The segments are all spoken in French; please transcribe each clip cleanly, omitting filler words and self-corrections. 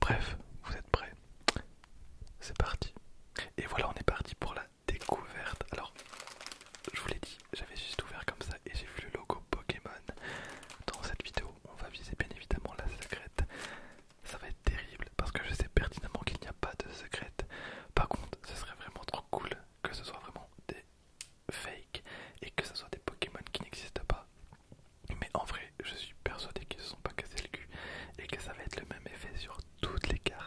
Bref, vous êtes prêts? C'est parti. Et voilà, on est parti pour la découverte. Alors, je vous l'ai dit, j'avais juste ouvert comme ça et j'ai vu le logo Pokémon. Dans cette vidéo, on va viser bien évidemment la secrète. Ça va être terrible parce que je sais pertinemment qu'il n'y a pas de secrète. Par contre, ce serait vraiment trop cool que ce soit vraiment des fakes et que ce soit des Pokémon qui n'existent pas. Mais en vrai, je suis persuadé qu'ils se sont pas cassés le cul et que ça va être le même effet sur toutes les cartes.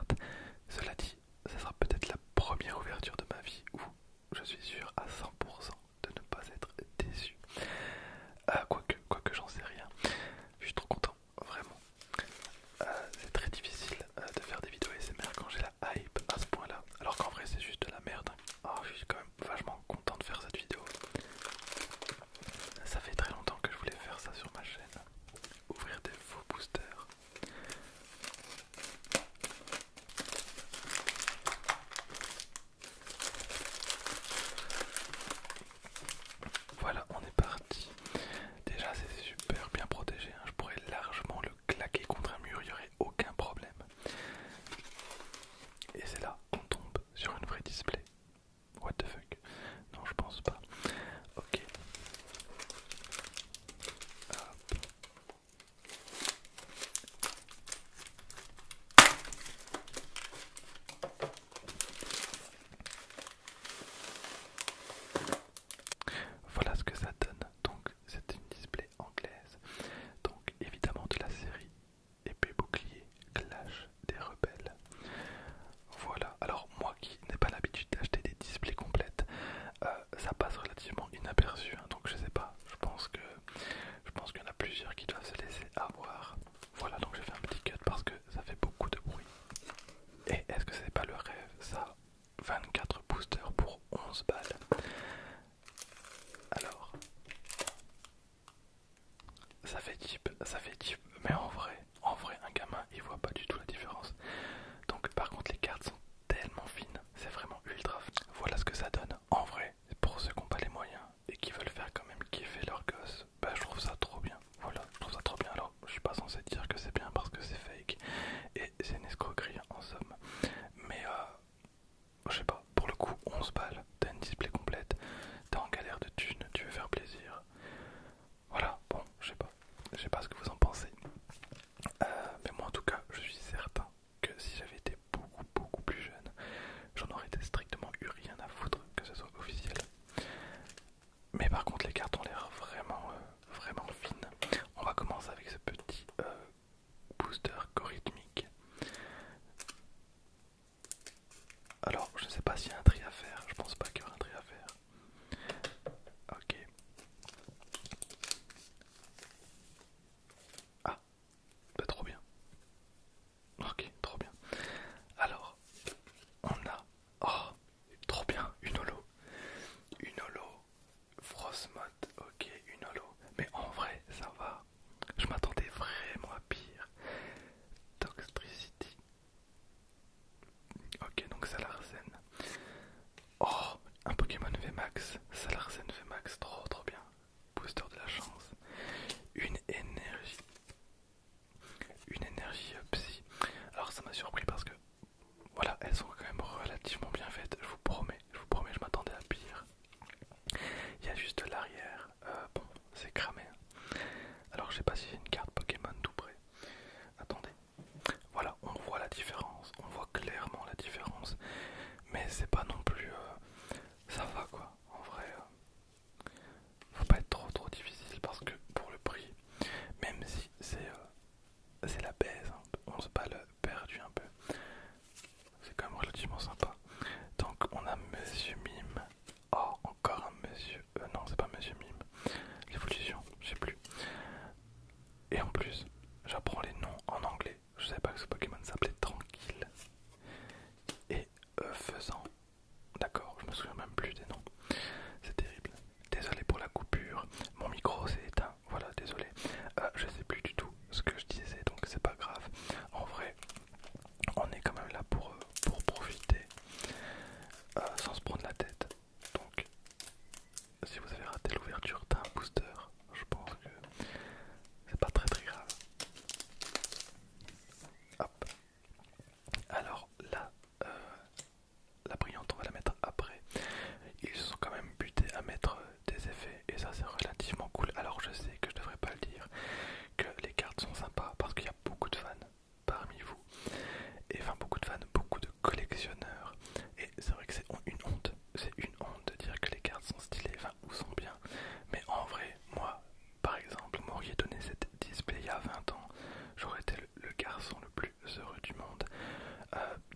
heureux du monde.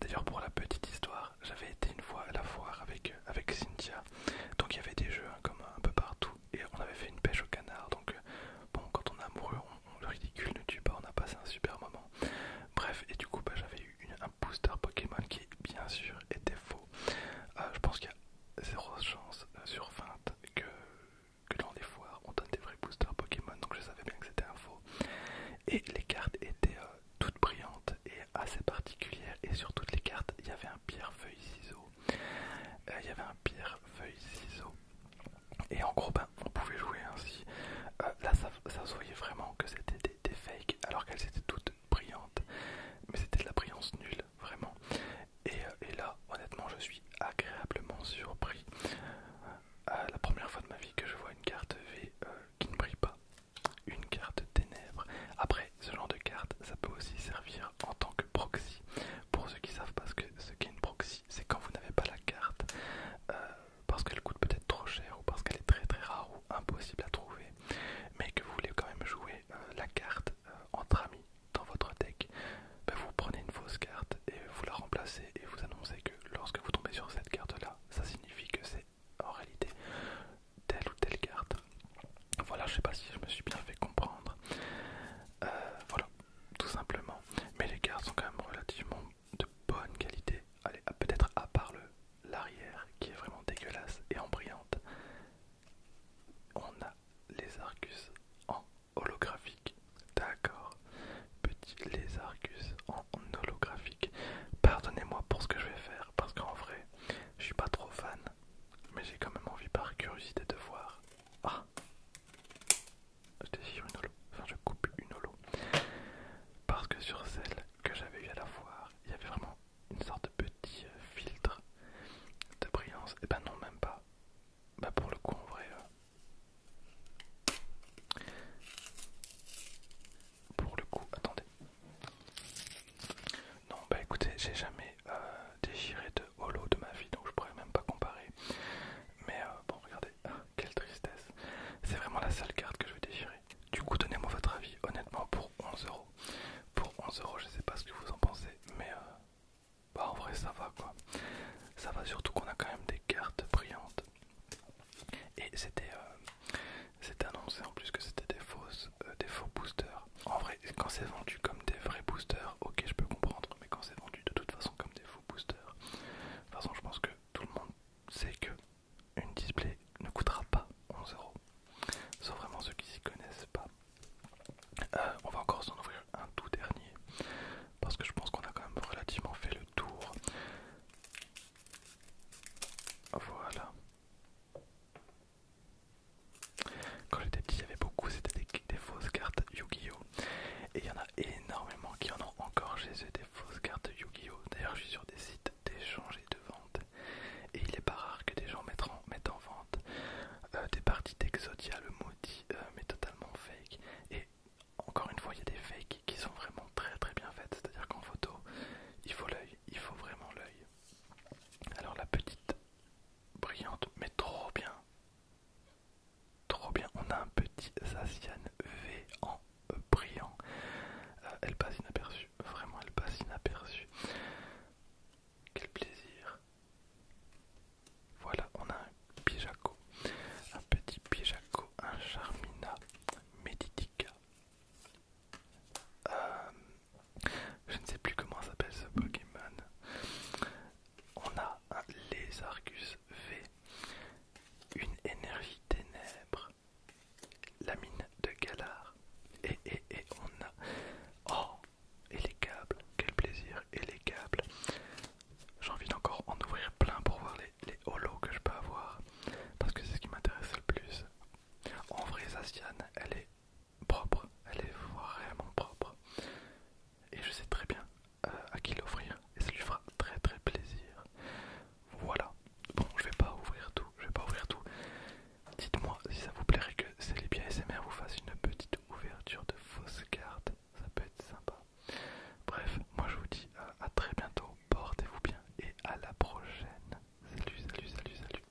D'ailleurs, pour la petite histoire, j'avais été une fois à la foire avec Cynthia. Donc il y avait des jeux hein, comme un peu partout. Et on avait fait une pêche au canard. Donc bon, quand on est amoureux, le ridicule ne tue pas, on a passé un super moment. Bref, et du coup bah, j'avais eu un booster Pokémon qui bien sûr était faux. Je pense qu'il y a 0 chance sur 20 que dans les foires on donne des vrais boosters Pokémon, donc je savais bien que c'était un faux. Et les cartes étaient toutes brillantes et assez particulières, et sur toutes les cartes il y avait un pierre-feuille-ciseau. Il y avait un pierre-feuille-ciseau. Et en gros, ben, on pouvait jouer ainsi. Là, ça se voyait vraiment que c'était des fakes, alors qu'elles étaient toutes brillantes. Mais c'était de la brillance nulle, vraiment. Et là, honnêtement, je suis agréablement surpris. La première fois de ma vie que je vois une carte V qui ne brille pas. Une carte ténèbres. Après, ce genre de carte, ça peut aussi servir en tant que proxy. Pour ceux qui savent pas ce qu'est une proxy, c'est quand vous n'avez pas la carte. Parce qu'elle coûte peut-être trop cher ou parce qu'elle est très très rare ou impossible à trouver, mais que vous voulez quand même jouer la carte entre amis dans votre deck, ben vous prenez une fausse carte et vous la remplacez et vous annoncez que lorsque vous tombez sur cette carte là, ça signifie que c'est en réalité telle ou telle carte. Voilà, je sais pas si je me suis bien fait comprendre. Voilà, tout simplement. Mais les cartes sont quand même relativement de bonne qualité. Allez, peut-être à part l'arrière qui est vraiment dégueulasse et en brillante. On a les Argus en holographique. D'accord. Petit les Argus en holographique. Pardonnez-moi pour ce que je vais faire, parce qu'en vrai, je suis pas trop fan. Mais j'ai quand même envie par curiosité de voir. Ah, je déchire une holo. Enfin, je coupe une holo. Parce que sur celle que j'avais eue à la foire, il y avait vraiment une sorte de petit filtre de brillance. Et ben non, même pas. Bah pour le coup, en vrai, pour le coup, attendez. Non, bah écoutez, j'ai jamais déchiré de holo de ma vie, donc je pourrais même pas comparer. Mais bon, regardez, quelle tristesse. C'est vraiment la seule carte que je vais déchirer. Du coup, donnez-moi votre avis, honnêtement, pour 11 €. Pour 11 €, je sais pas ce que vous en pensez, mais bah en vrai, ça va quoi. Ça va, surtout qu'on a quand même des cartes brillantes. Et c'était annoncé en plus que c'était des faux boosters. En vrai, quand c'est vendu comme des vrais boosters, ok, je peux comprendre, mais quand c'est vendu de toute façon comme des faux boosters, de toute façon, je pense que tout le monde sait que une display ne coûtera pas 11 €. Sauf vraiment ceux qui s'y connaissent pas. On va encore s'en ouvrir un tout dernier, parce que je pense qu'on a quand même relativement fait le tour. Voilà. Quand j'étais petit, il y avait beaucoup, c'était des fausses cartes Yu-Gi-Oh! Et il y en a énormément qui en ont encore chez eux des fausses cartes Yu-Gi-Oh! D'ailleurs, je suis sur des sites d'échange et de vente. Et il est pas rare que des gens mettent en vente des parties d'Exodia, le maudit, mais totalement fake. Et encore une fois, il y a des fakes qui sont vraiment très très bien faites. C'est-à-dire qu'en photo, il faut l'œil, il faut vraiment l'œil. Alors la petite brillante, mais trop bien. Trop bien, on a un petit Zacian V en brillant. Elle passe inaperçue, vraiment elle passe inaperçue. Quel plaisir. Voilà, on a un Pijaco, un petit Pijaco, un Charmina, Meditica. Je ne sais plus comment s'appelle ce Pokémon. On a un Lézargus V, une énergie ténèbres, la mine de Galar, et on a... Oh, et les câbles, quel plaisir, et les câbles. J'ai envie d'encore en ouvrir plein pour voir les holos que je peux avoir, parce que c'est ce qui m'intéresse le plus. En vrai, Zacian, elle